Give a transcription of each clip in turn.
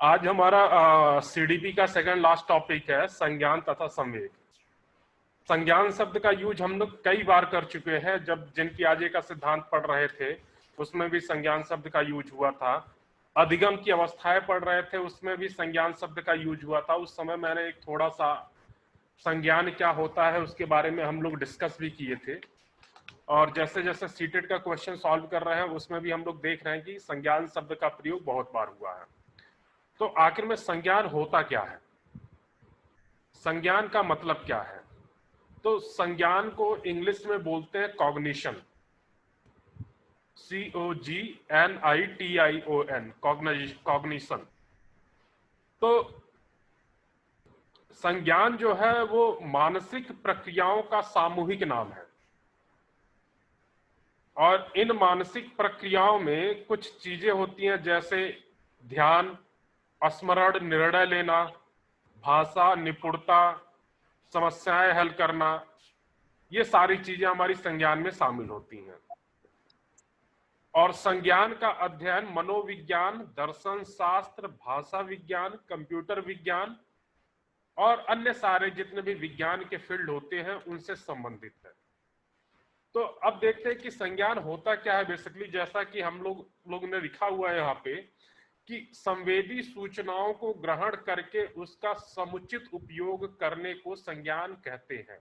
आज हमारा सीडीपी का सेकंड लास्ट टॉपिक है संज्ञान तथा संवेग। संज्ञान शब्द का यूज हम लोग कई बार कर चुके हैं। जब जिन पियाजे का सिद्धांत पढ़ रहे थे उसमें भी संज्ञान शब्द का यूज हुआ था। अधिगम की अवस्थाएं पढ़ रहे थे उसमें भी संज्ञान शब्द का यूज हुआ था। उस समय मैंने एक थोड़ा सा संज्ञान क्या होता है उसके बारे में हम लोग डिस्कस भी किए थे। और जैसे जैसे सीटेट का क्वेश्चन सॉल्व कर रहे हैं उसमें भी हम लोग देख रहे हैं कि संज्ञान शब्द का प्रयोग बहुत बार हुआ है। तो आखिर में संज्ञान होता क्या है, संज्ञान का मतलब क्या है? तो संज्ञान को इंग्लिश में बोलते हैं कॉग्निशन, COGNITION, कॉग्निशन। तो संज्ञान जो है वो मानसिक प्रक्रियाओं का सामूहिक नाम है और इन मानसिक प्रक्रियाओं में कुछ चीजें होती हैं जैसे ध्यान, स्मरण, निर्णय लेना, भाषा, निपुणता, समस्याएं हल करना, ये सारी चीजें हमारी संज्ञान में शामिल होती हैं। और संज्ञान का अध्ययन मनोविज्ञान, दर्शन शास्त्र, भाषा विज्ञान, कंप्यूटर विज्ञान और अन्य सारे जितने भी विज्ञान के फील्ड होते हैं उनसे संबंधित है। तो अब देखते हैं कि संज्ञान होता क्या है। बेसिकली जैसा कि हम लोग ने लिखा हुआ है यहाँ पे कि संवेदी सूचनाओं को ग्रहण करके उसका समुचित उपयोग करने को संज्ञान कहते हैं।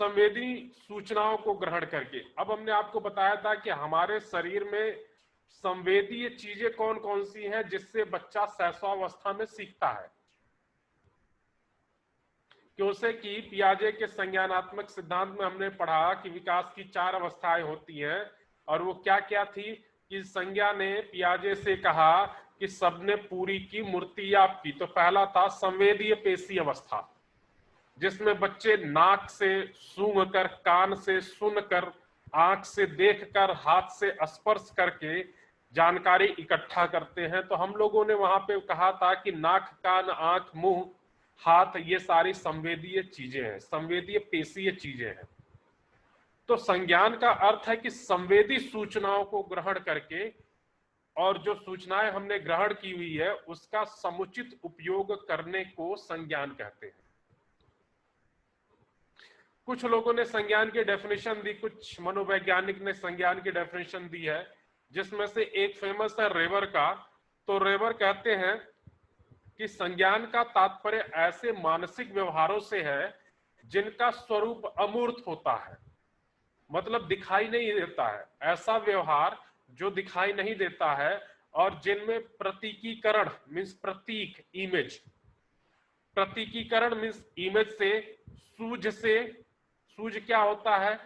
संवेदी सूचनाओं को ग्रहण करके, अब हमने आपको बताया था कि हमारे शरीर में संवेदीय चीजें कौन कौन सी हैं जिससे बच्चा शैशवावस्था में सीखता है। क्योंकि कि पियाजे के संज्ञानात्मक सिद्धांत में हमने पढ़ा कि विकास की 4 अवस्थाएं होती हैं और वो क्या क्या थी कि संज्ञा ने पियाजे से कहा कि सबने पूरी की मूर्ति आपकी। तो पहला था संवेदीय पेशी अवस्था, जिसमें बच्चे नाक से सूंघकर, कान से सुनकर, आंख से देखकर, हाथ से स्पर्श करके जानकारी इकट्ठा करते हैं। तो हम लोगों ने वहां पे कहा था कि नाक, कान, आंख, मुंह, हाथ, ये सारी संवेदीय चीजें हैं, संवेदीय पेशीय चीजें हैं। तो संज्ञान का अर्थ है कि संवेदी सूचनाओं को ग्रहण करके और जो सूचनाएं हमने ग्रहण की हुई है उसका समुचित उपयोग करने को संज्ञान कहते हैं। कुछ लोगों ने संज्ञान की डेफिनेशन दी, कुछ मनोवैज्ञानिक ने संज्ञान की डेफिनेशन दी है, जिसमें से एक फेमस है रेवर का। तो रेवर कहते हैं कि संज्ञान का तात्पर्य ऐसे मानसिक व्यवहारों से है जिनका स्वरूप अमूर्त होता है, मतलब दिखाई नहीं देता है। ऐसा व्यवहार जो दिखाई नहीं देता है और जिनमें प्रतीकीकरण मीन्स प्रतीक, इमेज, प्रतीकीकरण मीन्स इमेज से, सूझ क्या होता है?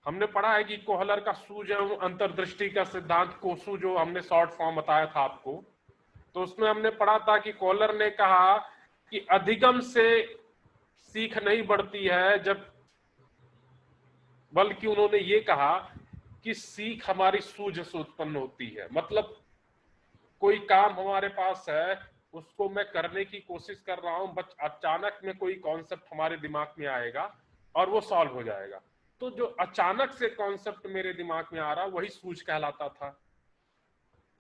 हमने पढ़ा है कि कोहलर का सूझ एवं अंतर्दृष्टि का सिद्धांत, कोसू, जो हमने शॉर्ट फॉर्म बताया था आपको। तो उसमें हमने पढ़ा था कि कोहलर ने कहा कि अधिगम से सीख नहीं बढ़ती है, जब बल्कि उन्होंने ये कहा कि सीख हमारी सूझ से उत्पन्न होती है। मतलब कोई काम हमारे पास है, उसको मैं करने की कोशिश कर रहा हूं, बट अचानक में कोई कॉन्सेप्ट हमारे दिमाग में आएगा और वो सॉल्व हो जाएगा। तो जो अचानक से कॉन्सेप्ट मेरे दिमाग में आ रहा वही सूझ कहलाता था।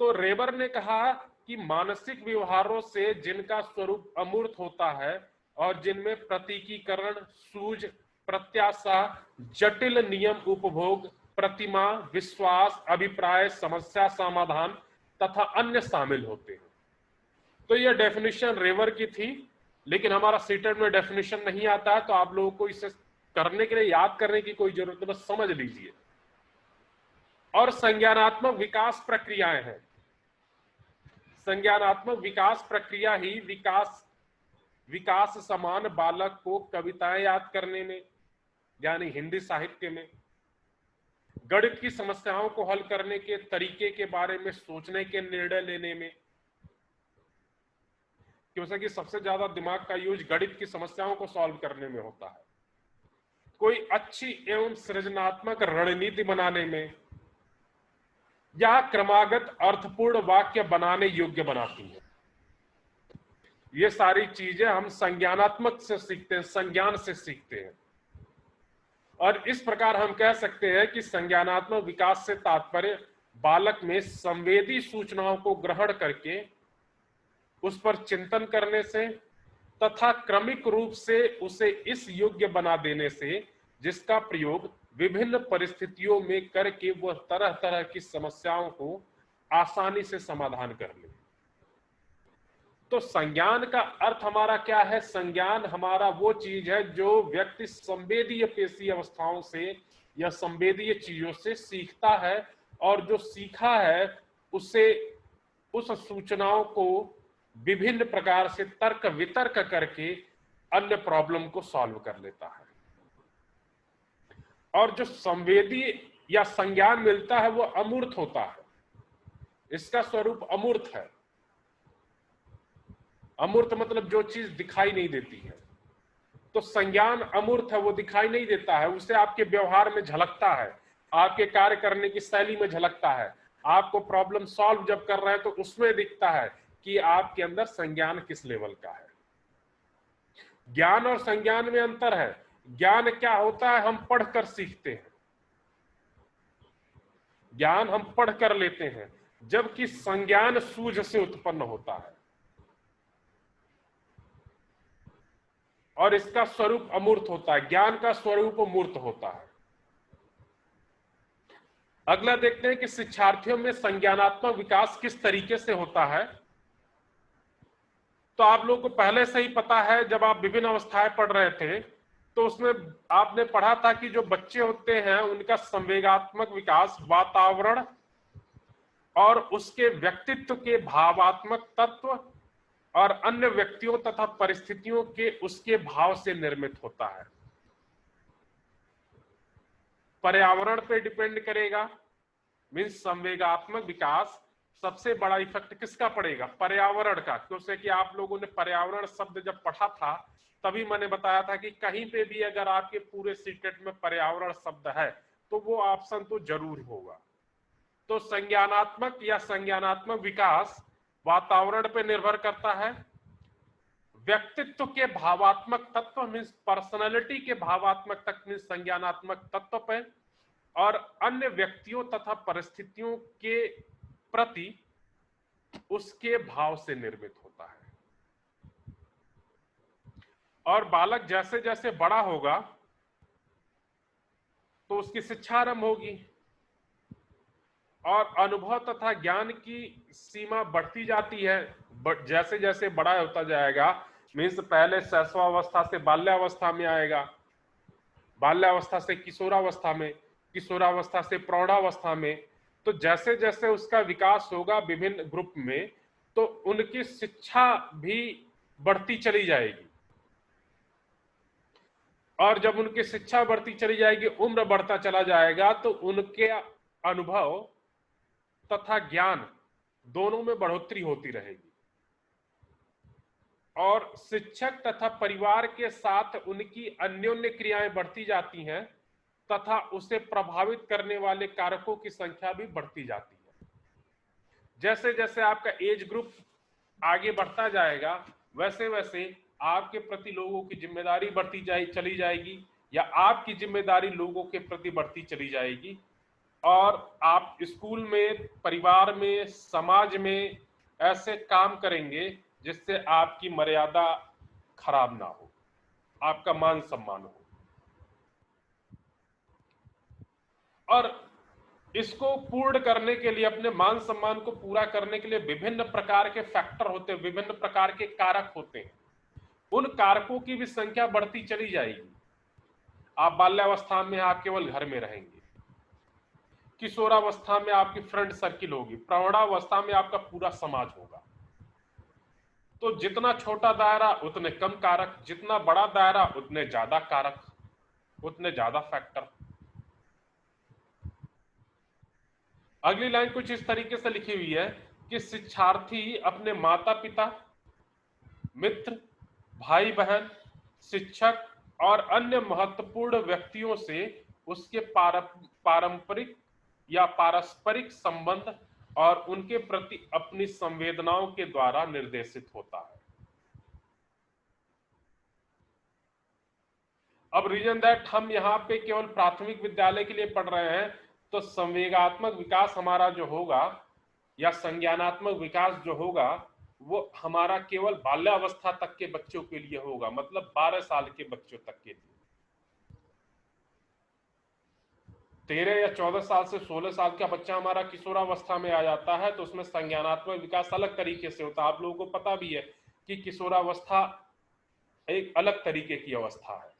तो रेबर ने कहा कि मानसिक व्यवहारों से जिनका स्वरूप अमूर्त होता है और जिनमें प्रतीकीकरण, सूझ, प्रत्याशा, जटिल नियम उपभोग, प्रतिमा, विश्वास, अभिप्राय, समस्या समाधान तथा अन्य शामिल होते हैं। तो यह डेफिनेशन रेवर की थी, लेकिन हमारा सीटेट में डेफिनेशन नहीं आता है, तो आप लोगों को इसे करने के लिए याद करने की कोई जरूरत नहीं, बस समझ लीजिए। और संज्ञानात्मक विकास प्रक्रियाएं हैं। संज्ञानात्मक विकास प्रक्रिया ही विकास समान बालक को कविताएं याद करने में, यानी हिंदी साहित्य में, गणित की समस्याओं को हल करने के तरीके के बारे में सोचने के निर्णय लेने में, क्योंकि सबसे ज्यादा दिमाग का यूज गणित की समस्याओं को सॉल्व करने में होता है, कोई अच्छी एवं सृजनात्मक रणनीति बनाने में, या क्रमागत अर्थपूर्ण वाक्य बनाने योग्य बनाती है। ये सारी चीजें हम संज्ञानात्मक से सीखते हैं, संज्ञान से सीखते हैं। और इस प्रकार हम कह सकते हैं कि संज्ञानात्मक विकास से तात्पर्य बालक में संवेदी सूचनाओं को ग्रहण करके उस पर चिंतन करने से तथा क्रमिक रूप से उसे इस योग्य बना देने से जिसका प्रयोग विभिन्न परिस्थितियों में करके वह तरह तरह की समस्याओं को आसानी से समाधान कर ले। तो संज्ञान का अर्थ हमारा क्या है? संज्ञान हमारा वो चीज है जो व्यक्ति संवेदीय पेशी अवस्थाओं से या संवेदीय चीजों से सीखता है और जो सीखा है उसे उस सूचनाओं को विभिन्न प्रकार से तर्क वितर्क करके अन्य प्रॉब्लम को सॉल्व कर लेता है। और जो संवेदी या संज्ञान मिलता है वो अमूर्त होता है, इसका स्वरूप अमूर्त है। अमूर्त मतलब जो चीज दिखाई नहीं देती है। तो संज्ञान अमूर्त है, वो दिखाई नहीं देता है, उसे आपके व्यवहार में झलकता है, आपके कार्य करने की शैली में झलकता है। आपको प्रॉब्लम सॉल्व जब कर रहे हैं तो उसमें दिखता है कि आपके अंदर संज्ञान किस लेवल का है। ज्ञान और संज्ञान में अंतर है। ज्ञान क्या होता है? हम पढ़कर सीखते हैं, ज्ञान हम पढ़ कर लेते हैं, जबकि संज्ञान सूझ से उत्पन्न होता है और इसका स्वरूप अमूर्त होता है। ज्ञान का स्वरूप मूर्त होता है। अगला देखते हैं कि शिक्षार्थियों में संज्ञानात्मक विकास किस तरीके से होता है। तो आप लोगों को पहले से ही पता है, जब आप विभिन्न अवस्थाएं पढ़ रहे थे तो उसमें आपने पढ़ा था कि जो बच्चे होते हैं उनका संवेगात्मक विकास वातावरण और उसके व्यक्तित्व के भावात्मक तत्व और अन्य व्यक्तियों तथा परिस्थितियों के उसके भाव से निर्मित होता है। पर्यावरण पे डिपेंड करेगा, मीन्स संवेगात्मक विकास सबसे बड़ा इफेक्ट किसका पड़ेगा? पर्यावरण का। क्योंकि कि आप लोगों ने पर्यावरण शब्द जब पढ़ा था तभी मैंने बताया था कि कहीं पे भी अगर आपके पूरे सीटेट में पर्यावरण शब्द है तो वो ऑप्शन तो जरूर होगा। तो संज्ञानात्मक या संज्ञानात्मक विकास वातावरण पे निर्भर करता है, व्यक्तित्व के भावात्मक तत्व मीन्स पर्सनालिटी के भावात्मक तत्व मीन्स संज्ञानात्मक तत्व पे, और अन्य व्यक्तियों तथा परिस्थितियों के प्रति उसके भाव से निर्मित होता है। और बालक जैसे जैसे बड़ा होगा तो उसकी शिक्षा आरंभ होगी और अनुभव तथा ज्ञान की सीमा बढ़ती जाती है। जैसे जैसे बड़ा होता जाएगा, मीन्स पहले शैशवावस्था से बाल्यावस्था में आएगा, बाल्यावस्था से किशोरावस्था में, किशोरावस्था से प्रौढ़ावस्था में। तो जैसे जैसे उसका विकास होगा विभिन्न ग्रुप में तो उनकी शिक्षा भी बढ़ती चली जाएगी, और जब उनकी शिक्षा बढ़ती चली जाएगी, उम्र बढ़ता चला जाएगा, तो उनके अनुभव तथा ज्ञान दोनों में बढ़ोतरी होती रहेगी। और शिक्षक तथा परिवार के साथ उनकी अन्योन्य क्रियाएं बढ़ती जाती हैं तथा उसे प्रभावित करने वाले कारकों की संख्या भी बढ़ती जाती है। जैसे जैसे आपका एज ग्रुप आगे बढ़ता जाएगा वैसे वैसे आपके प्रति लोगों की जिम्मेदारी बढ़ती चली जाएगी, या आपकी जिम्मेदारी लोगों के प्रति बढ़ती चली जाएगी, और आप स्कूल में, परिवार में, समाज में ऐसे काम करेंगे जिससे आपकी मर्यादा खराब ना हो, आपका मान सम्मान हो। और इसको पूर्ण करने के लिए, अपने मान सम्मान को पूरा करने के लिए विभिन्न प्रकार के फैक्टर होते हैं, विभिन्न प्रकार के कारक होते हैं। उन कारकों की भी संख्या बढ़ती चली जाएगी। आप बाल्यावस्था में आप केवल घर में रहेंगे, किशोरावस्था में आपकी फ्रेंड सर्किल होगी, प्रौढ़ावस्था में आपका पूरा समाज होगा। तो जितना छोटा दायरा उतने कम कारक, जितना बड़ा दायरा उतने ज्यादा कारक, उतने ज्यादा फैक्टर। अगली लाइन कुछ इस तरीके से लिखी हुई है कि शिक्षार्थी अपने माता पिता, मित्र, भाई बहन, शिक्षक और अन्य महत्वपूर्ण व्यक्तियों से उसके पारंपरिक या पारस्परिक संबंध और उनके प्रति अपनी संवेदनाओं के द्वारा निर्देशित होता है। अब रीजन दैट हम यहाँ पे केवल प्राथमिक विद्यालय के लिए पढ़ रहे हैं, तो संवेगात्मक विकास हमारा जो होगा या संज्ञानात्मक विकास जो होगा वो हमारा केवल बाल्यावस्था तक के बच्चों के लिए होगा, मतलब 12 साल के बच्चों तक के लिए। 13 या 14 साल से 16 साल का बच्चा हमारा किशोरावस्था में आ जाता है तो उसमें संज्ञानात्मक विकास अलग तरीके से होता है। आप लोगों को पता भी है कि किशोरावस्था एक अलग तरीके की अवस्था है।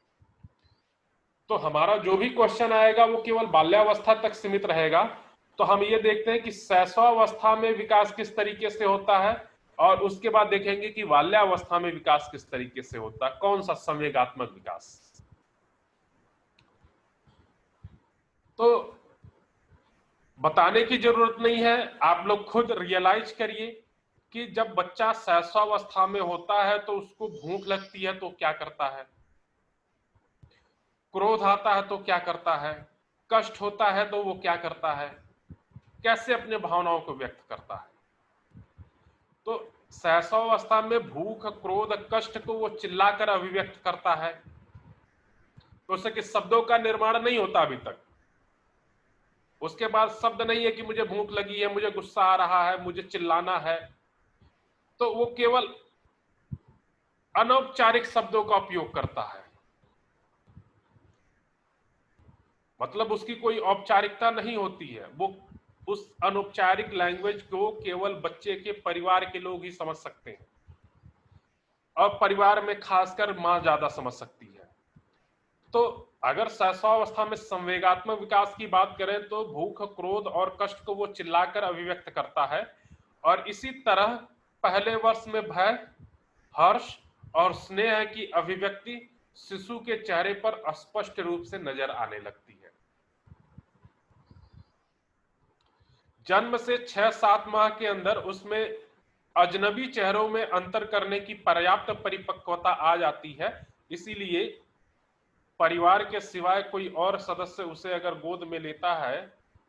तो हमारा जो भी क्वेश्चन आएगा वो केवल बाल्यावस्था तक सीमित रहेगा। तो हम ये देखते हैं कि शैशवावस्था में विकास किस तरीके से होता है और उसके बाद देखेंगे कि बाल्यावस्था में विकास किस तरीके से होता है, कौन सा संवेगात्मक विकास। तो बताने की जरूरत नहीं है, आप लोग खुद रियलाइज करिए कि जब बच्चा शैशवावस्था में होता है तो उसको भूख लगती है तो क्या करता है, क्रोध आता है तो क्या करता है, कष्ट होता है तो वो क्या करता है, कैसे अपने भावनाओं को व्यक्त करता है। तो शैशवावस्था में भूख, क्रोध, कष्ट को वो चिल्लाकर अभिव्यक्त करता है, तो उससे कि शब्दों का निर्माण नहीं होता अभी तक। उसके बाद शब्द नहीं है कि मुझे भूख लगी है, मुझे गुस्सा आ रहा है, मुझे चिल्लाना है, तो वो केवल अनौपचारिक शब्दों का उपयोग करता है, मतलब उसकी कोई औपचारिकता नहीं होती है। वो उस अनौपचारिक लैंग्वेज को केवल बच्चे के परिवार के लोग ही समझ सकते हैं और परिवार में खासकर मां ज्यादा समझ सकती है। तो अगर शैशवावस्था में संवेगात्मक विकास की बात करें तो भूख, क्रोध और कष्ट को वो चिल्लाकर अभिव्यक्त करता है और इसी तरह पहले वर्ष में भय, हर्ष और स्नेह की अभिव्यक्ति शिशु के चेहरे पर स्पष्ट रूप से नजर आने लगती है। जन्म से 6-7 माह के अंदर उसमें अजनबी चेहरों में अंतर करने की पर्याप्त परिपक्वता आ जाती है, इसीलिए परिवार के सिवाय कोई और सदस्य उसे अगर गोद में लेता है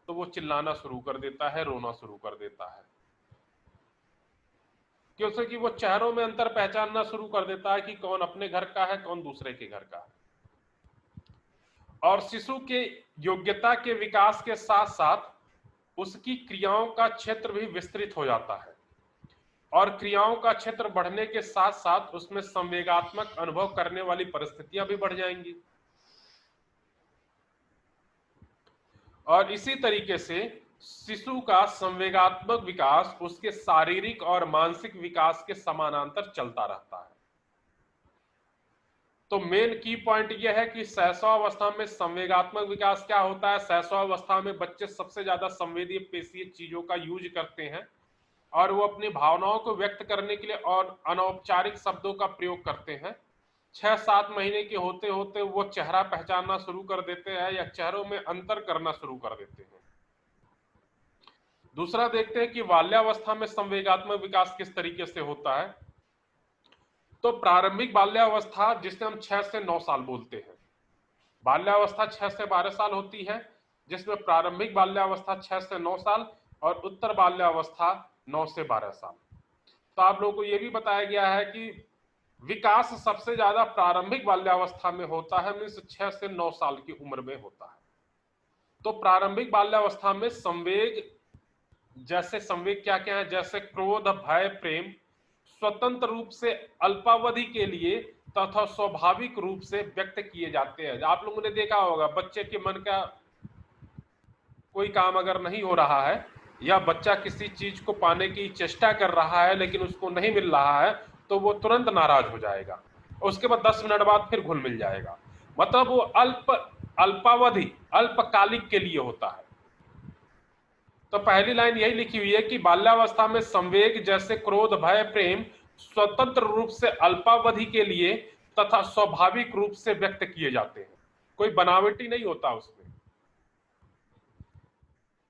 तो वो चिल्लाना शुरू कर देता है, रोना शुरू कर देता है, क्योंकि वो चेहरों में अंतर पहचानना शुरू कर देता है कि कौन अपने घर का है, कौन दूसरे के घर का है। और शिशु के योग्यता के विकास के साथ साथ उसकी क्रियाओं का क्षेत्र भी विस्तृत हो जाता है और क्रियाओं का क्षेत्र बढ़ने के साथ साथ उसमें संवेगात्मक अनुभव करने वाली परिस्थितियां भी बढ़ जाएंगी। और इसी तरीके से शिशु का संवेगात्मक विकास उसके शारीरिक और मानसिक विकास के समानांतर चलता रहता है। तो मेन की पॉइंट यह है कि शैशवावस्था में संवेगात्मक विकास क्या होता है। शैशवावस्था में बच्चे सबसे ज्यादा संवेदीय पेशीय चीजों का यूज करते हैं और वो अपनी भावनाओं को व्यक्त करने के लिए और अनौपचारिक शब्दों का प्रयोग करते हैं। 6-7 महीने के होते होते वो चेहरा पहचानना शुरू कर देते हैं या चेहरों में अंतर करना शुरू कर देते हैं। दूसरा देखते हैं कि बाल्यावस्था में संवेगात्मक विकास किस तरीके से होता है। तो प्रारंभिक बाल्यावस्था जिसे हम 6 से 9 साल बोलते हैं, बाल्यावस्था 6 से 12 साल होती है, जिसमें प्रारंभिक बाल्यावस्था 6 से 9 साल और उत्तर बाल्यावस्था 9 से 12 साल। तो आप लोगों को यह भी बताया गया है कि विकास सबसे ज्यादा प्रारंभिक बाल्यावस्था में होता है, मीन्स 6 से 9 साल की उम्र में होता है। तो प्रारंभिक बाल्यावस्था में संवेग, जैसे संवेग क्या क्या है, जैसे क्रोध, भय, प्रेम स्वतंत्र रूप से अल्पावधि के लिए तथा स्वाभाविक रूप से व्यक्त किए जाते हैं। आप लोगों ने देखा होगा बच्चे के मन का कोई काम अगर नहीं हो रहा है या बच्चा किसी चीज को पाने की चेष्टा कर रहा है लेकिन उसको नहीं मिल रहा है तो वो तुरंत नाराज हो जाएगा, उसके बाद 10 मिनट बाद फिर घुल मिल जाएगा, मतलब वो अल्पावधि अल्पकालिक के लिए होता है। तो पहली लाइन यही लिखी हुई है कि बाल्यावस्था में संवेग जैसे क्रोध, भय, प्रेम स्वतंत्र रूप से अल्पावधि के लिए तथा स्वाभाविक रूप से व्यक्त किए जाते हैं, कोई बनावटी नहीं होता उसमें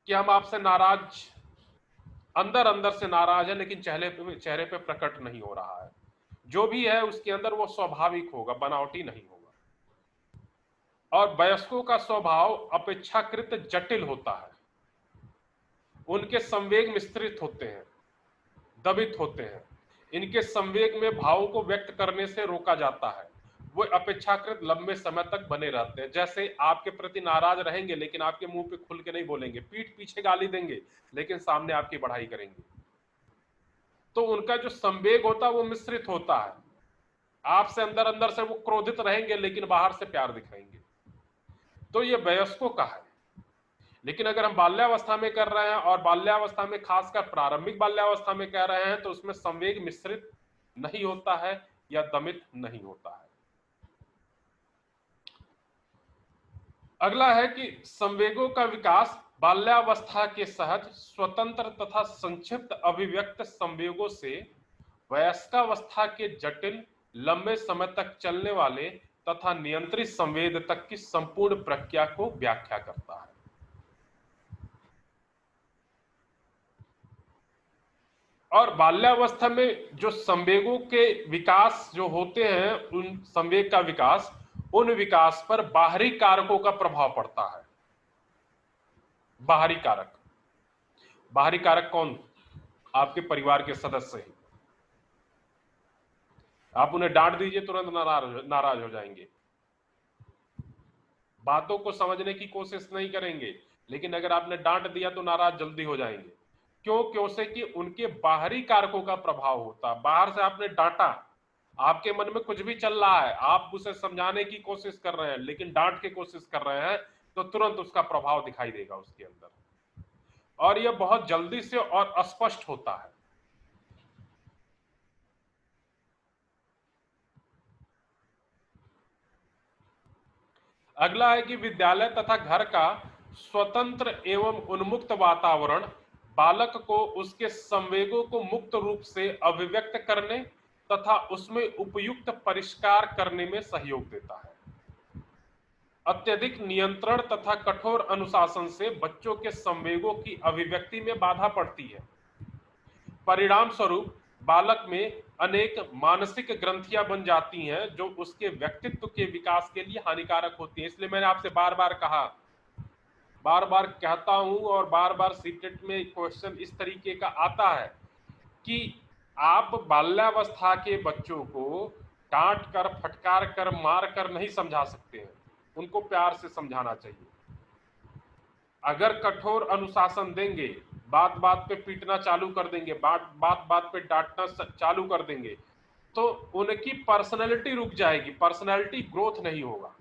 कि हम आपसे नाराज, अंदर अंदर से नाराज है लेकिन चेहरे पे प्रकट नहीं हो रहा है। जो भी है उसके अंदर वो स्वाभाविक होगा, बनावटी नहीं होगा। और वयस्कों का स्वभाव अपेक्षाकृत जटिल होता है, उनके संवेग मिश्रित होते हैं, दबित होते हैं, इनके संवेग में भावों को व्यक्त करने से रोका जाता है वो अपेक्षाकृत लंबे समय तक बने रहते हैं। जैसे आपके प्रति नाराज रहेंगे लेकिन आपके मुंह पे खुल के नहीं बोलेंगे, पीठ पीछे गाली देंगे लेकिन सामने आपकी बढ़ाई करेंगे। तो उनका जो संवेग होता है वो मिश्रित होता है। आपसे अंदर अंदर से वो क्रोधित रहेंगे लेकिन बाहर से प्यार दिखाएंगे। तो ये वयस्कों का है। लेकिन अगर हम बाल्यावस्था में कर रहे हैं और बाल्यावस्था में खासकर प्रारंभिक बाल्यावस्था में कह रहे हैं तो उसमें संवेग मिश्रित नहीं होता है या दमित नहीं होता है। अगला है कि संवेगों का विकास बाल्यावस्था के सहज, स्वतंत्र तथा संक्षिप्त अभिव्यक्त संवेगों से वयस्कावस्था के जटिल, लंबे समय तक चलने वाले तथा नियंत्रित संवेद तक की संपूर्ण प्रक्रिया को व्याख्या करता है। और बाल्यावस्था में जो संवेगों के विकास जो होते हैं, उन संवेग का विकास, उन विकास पर बाहरी कारकों का प्रभाव पड़ता है। बाहरी कारक, बाहरी कारक कौन? आपके परिवार के सदस्य ही। आप उन्हें डांट दीजिए तुरंत नाराज हो जाएंगे, बातों को समझने की कोशिश नहीं करेंगे, लेकिन अगर आपने डांट दिया तो नाराज जल्दी हो जाएंगे। क्यों? क्योंकि कि उनके बाहरी कारकों का प्रभाव होता है। बाहर से आपने डांटा, आपके मन में कुछ भी चल रहा है, आप उसे समझाने की कोशिश कर रहे हैं लेकिन डांट की कोशिश कर रहे हैं, तो तुरंत उसका प्रभाव दिखाई देगा उसके अंदर, और यह बहुत जल्दी से और अस्पष्ट होता है। अगला है कि विद्यालय तथा घर का स्वतंत्र एवं उन्मुक्त वातावरण बालक को उसके संवेगों को मुक्त रूप से अभिव्यक्त करने तथा उसमें उपयुक्त परिष्कार करने में सहयोग देता है। अत्यधिक नियंत्रण तथा कठोर अनुशासन से बच्चों के संवेगों की अभिव्यक्ति में बाधा पड़ती है। परिणाम स्वरूप बालक में अनेक मानसिक ग्रंथियां बन जाती हैं जो उसके व्यक्तित्व के विकास के लिए हानिकारक होती हैं। इसलिए मैंने आपसे बार बार कहा, बार बार कहता हूं, और बार बार सीटेट में क्वेश्चन इस तरीके का आता है कि आप बाल्यावस्था के बच्चों को डांट कर, फटकार कर, मार कर नहीं समझा सकते हैं। उनको प्यार से समझाना चाहिए। अगर कठोर अनुशासन देंगे, बात बात पे पीटना चालू कर देंगे, बात बात पे डांटना चालू कर देंगे, तो उनकी पर्सनैलिटी रुक जाएगी, पर्सनैलिटी ग्रोथ नहीं होगा।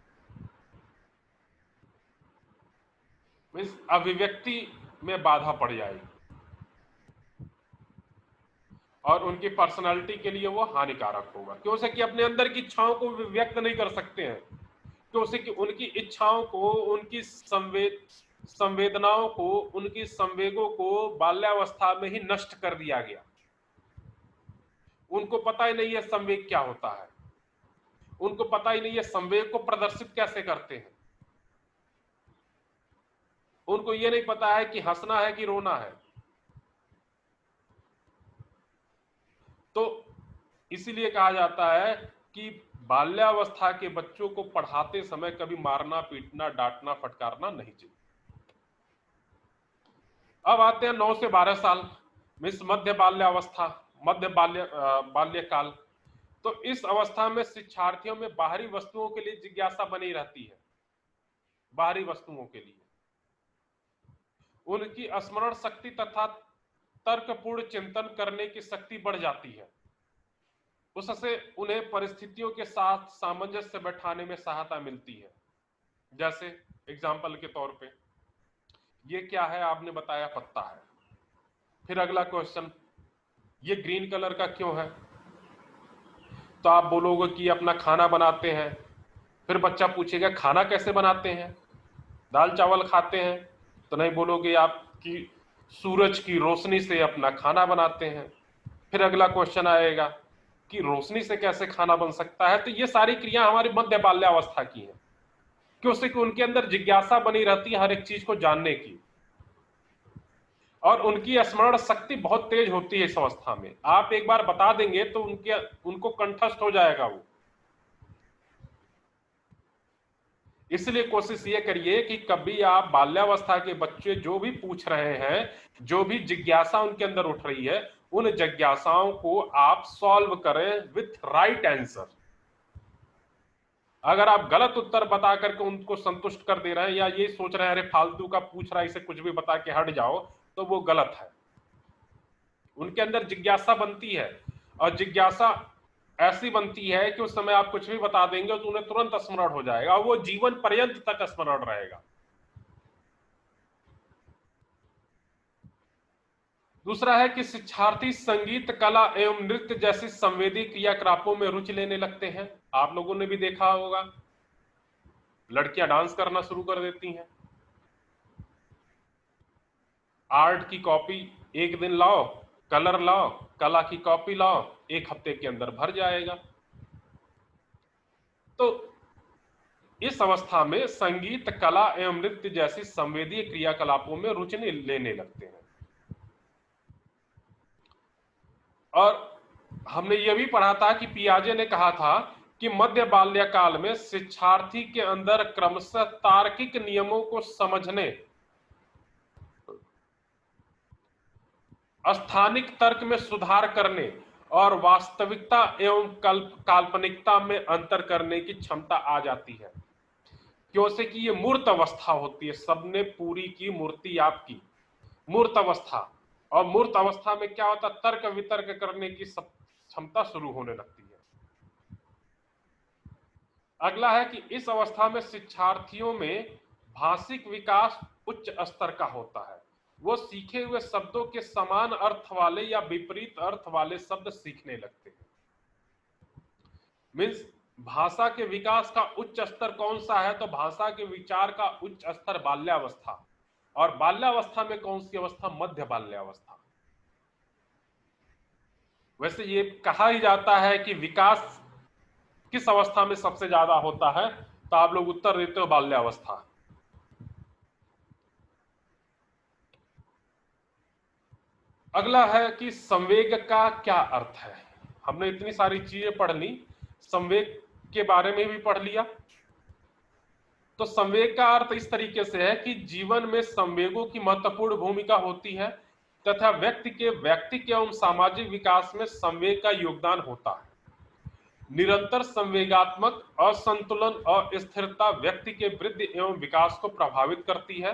मीन्स अभिव्यक्ति में बाधा पड़ जाएगी और उनकी पर्सनैलिटी के लिए वो हानिकारक होगा। क्यों से कि अपने अंदर की इच्छाओं को व्यक्त नहीं कर सकते हैं, क्यों से कि उनकी इच्छाओं को, उनकी संवेदनाओं को, उनकी संवेगों को बाल्यावस्था में ही नष्ट कर दिया गया। उनको पता ही नहीं है संवेग क्या होता है, उनको पता ही नहीं है संवेग को प्रदर्शित कैसे करते हैं, उनको ये नहीं पता है कि हंसना है कि रोना है। तो इसीलिए कहा जाता है कि बाल्यावस्था के बच्चों को पढ़ाते समय कभी मारना, पीटना, डांटना, फटकारना नहीं चाहिए। अब आते हैं 9 से 12 साल, मिस मध्य बाल्यावस्था, मध्य बाल्यकाल। तो इस अवस्था में शिक्षार्थियों में बाहरी वस्तुओं के लिए जिज्ञासा बनी रहती है। बाहरी वस्तुओं के लिए उनकी स्मरण शक्ति तथा तर्कपूर्ण चिंतन करने की शक्ति बढ़ जाती है। उससे उन्हें परिस्थितियों के साथ सामंजस्य बैठाने में सहायता मिलती है। जैसे एग्जाम्पल के तौर पे, ये क्या है? आपने बताया पत्ता है। फिर अगला क्वेश्चन, ये ग्रीन कलर का क्यों है? तो आप बोलोगे कि अपना खाना बनाते हैं। फिर बच्चा पूछेगा खाना कैसे बनाते हैं? दाल चावल खाते हैं? तो नहीं बोलोगे आपकी सूरज की रोशनी से अपना खाना बनाते हैं। फिर अगला क्वेश्चन आएगा कि रोशनी से कैसे खाना बन सकता है? तो ये सारी क्रिया हमारी मध्य बाल्यावस्था की है, क्योंकि उनके अंदर जिज्ञासा बनी रहती है हर एक चीज को जानने की, और उनकी स्मरण शक्ति बहुत तेज होती है इस अवस्था में। आप एक बार बता देंगे तो उनको कंठस्थ हो जाएगा वो। इसलिए कोशिश ये करिए कि कभी आप बाल्यावस्था के बच्चे जो भी पूछ रहे हैं, जो भी जिज्ञासा उनके अंदर उठ रही है, उन जिज्ञासाओं को आप सॉल्व करें विथ राइट आंसर। अगर आप गलत उत्तर बता करके उनको संतुष्ट कर दे रहे हैं या ये सोच रहे हैं अरे फालतू का पूछ रहा है इसे कुछ भी बता के हट जाओ, तो वो गलत है। उनके अंदर जिज्ञासा बनती है, और जिज्ञासा ऐसी बनती है कि उस समय आप कुछ भी बता देंगे तो उन्हें तुरंत स्मरण हो जाएगा और वो जीवन पर्यंत तक स्मरण रहेगा। दूसरा है कि शिक्षार्थी संगीत, कला एवं नृत्य जैसी संवेदी क्रियाकलापों में रुचि लेने लगते हैं। आप लोगों ने भी देखा होगा, लड़कियां डांस करना शुरू कर देती हैं। आर्ट की कॉपी एक दिन लाओ, कलर लाओ, कला की कॉपी लाओ, एक हफ्ते के अंदर भर जाएगा। तो इस अवस्था में संगीत, कला एवं नृत्य जैसी संवेदीय क्रियाकलापों में रुचि लेने लगते हैं। और हमने यह भी पढ़ा था कि पियाजे ने कहा था कि मध्य बाल्यकाल में शिक्षार्थी के अंदर क्रमशः तार्किक नियमों को समझने, स्थानिक तर्क में सुधार करने और वास्तविकता एवं काल्पनिकता में अंतर करने की क्षमता आ जाती है। क्यों से कि ये मूर्त अवस्था होती है, सबने पूरी की मूर्ति आपकी मूर्त अवस्था। और मूर्त अवस्था में क्या होता है, तर्क वितर्क करने की क्षमता शुरू होने लगती है। अगला है कि इस अवस्था में शिक्षार्थियों में भाषिक विकास उच्च स्तर का होता है। वो सीखे हुए शब्दों के समान अर्थ वाले या विपरीत अर्थ वाले शब्द सीखने लगते हैं। मीन्स भाषा के विकास का उच्च स्तर कौन सा है, तो भाषा के विचार का उच्च स्तर बाल्यावस्था। और बाल्यावस्था में कौन सी अवस्था, मध्य बाल्यावस्था। वैसे ये कहा ही जाता है कि विकास किस अवस्था में सबसे ज्यादा होता है, तो आप लोग उत्तर देते हो बाल्यावस्था। अगला है कि संवेग का क्या अर्थ है। हमने इतनी सारी चीजें पढ़ ली, संवेग के बारे में भी पढ़ लिया। तो संवेग का अर्थ इस तरीके से है कि जीवन में संवेगों की महत्वपूर्ण भूमिका होती है तथा व्यक्ति के व्यक्तित्व एवं सामाजिक विकास में संवेग का योगदान होता है। निरंतर संवेगात्मक असंतुलन और स्थिरता व्यक्ति के वृद्धि एवं विकास को प्रभावित करती है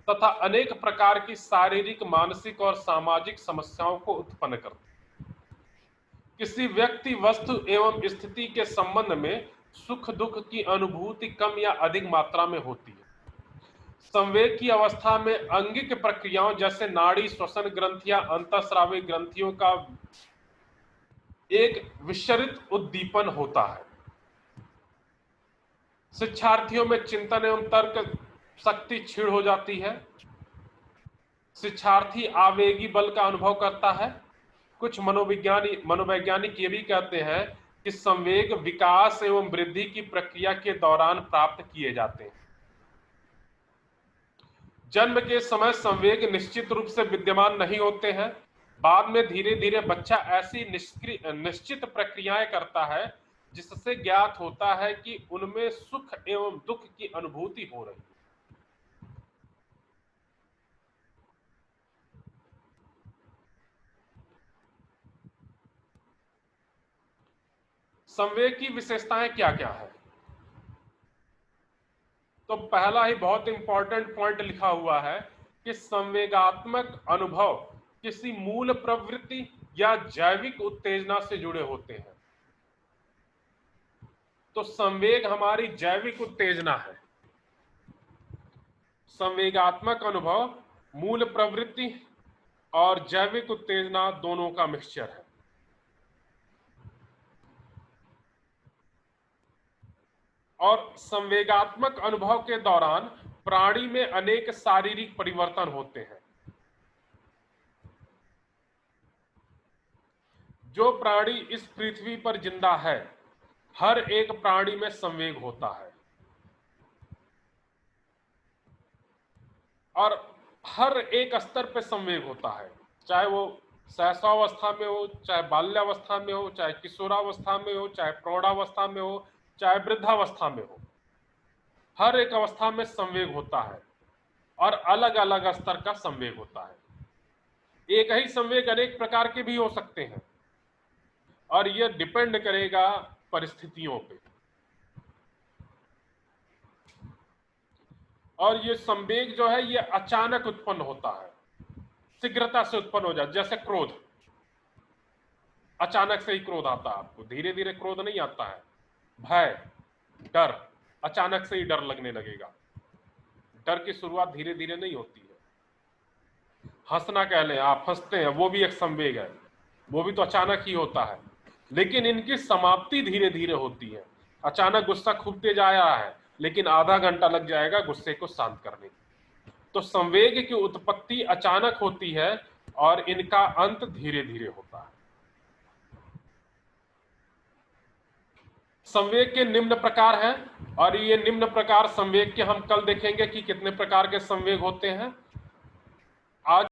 तथा अनेक प्रकार की शारीरिक, मानसिक और सामाजिक समस्याओं को उत्पन्न करती है। किसी व्यक्ति, वस्तु एवं स्थिति के संबंध में सुख दुख की अनुभूति कम या अधिक मात्रा में होती है। संवेग की अवस्था में अंगिक प्रक्रियाओं जैसे नाड़ी, श्वसन ग्रंथियां, अंतःस्रावी ग्रंथियों का एक विशरित उद्दीपन होता है। शिक्षार्थियों में चिंतन एवं तर्क शक्ति क्षीण हो जाती है। शिक्षार्थी आवेगी बल का अनुभव करता है। कुछ मनोवैज्ञानिक ये भी कहते हैं कि संवेग विकास एवं वृद्धि की प्रक्रिया के दौरान प्राप्त किए जाते हैं। जन्म के समय संवेग निश्चित रूप से विद्यमान नहीं होते हैं। बाद में धीरे धीरे बच्चा ऐसी निश्चित प्रक्रियाएं करता है जिससे ज्ञात होता है कि उनमें सुख एवं दुख की अनुभूति हो रही है। संवेग की विशेषताएं क्या क्या है, तो पहला ही बहुत इंपॉर्टेंट पॉइंट लिखा हुआ है कि संवेगात्मक अनुभव किसी मूल प्रवृत्ति या जैविक उत्तेजना से जुड़े होते हैं। तो संवेग हमारी जैविक उत्तेजना है। संवेगात्मक अनुभव मूल प्रवृत्ति और जैविक उत्तेजना दोनों का मिक्सचर है। और संवेगात्मक अनुभव के दौरान प्राणी में अनेक शारीरिक परिवर्तन होते हैं। जो प्राणी इस पृथ्वी पर जिंदा है, हर एक प्राणी में संवेग होता है और हर एक स्तर पे संवेग होता है, चाहे वो शैशवावस्था में हो, चाहे बाल्यावस्था में हो, चाहे किशोरावस्था में हो, चाहे प्रौढ़ावस्था में हो, चाहे वृद्धावस्था में हो। हर एक अवस्था में संवेग होता है और अलग अलग स्तर का संवेग होता है। एक ही संवेग अनेक प्रकार के भी हो सकते हैं और यह डिपेंड करेगा परिस्थितियों पे। और ये संवेग जो है ये अचानक उत्पन्न होता है, शीघ्रता से उत्पन्न हो जाता, जैसे क्रोध, अचानक से ही क्रोध आता है आपको, धीरे धीरे क्रोध नहीं आता है। भय, डर, अचानक से ही डर लगने लगेगा। डर की शुरुआत धीरे धीरे नहीं होती है। हंसना कह लें, आप हंसते हैं, वो भी एक संवेग है, वो भी तो अचानक ही होता है, लेकिन इनकी समाप्ति धीरे धीरे होती है। अचानक गुस्सा खूब तेज आया है, लेकिन आधा घंटा लग जाएगा गुस्से को शांत करने की। तो संवेग की उत्पत्ति अचानक होती है और इनका अंत धीरे धीरे होता है। संवेग के निम्न प्रकार हैं, और ये निम्न प्रकार संवेग के हम कल देखेंगे कि कितने प्रकार के संवेग होते हैं। आज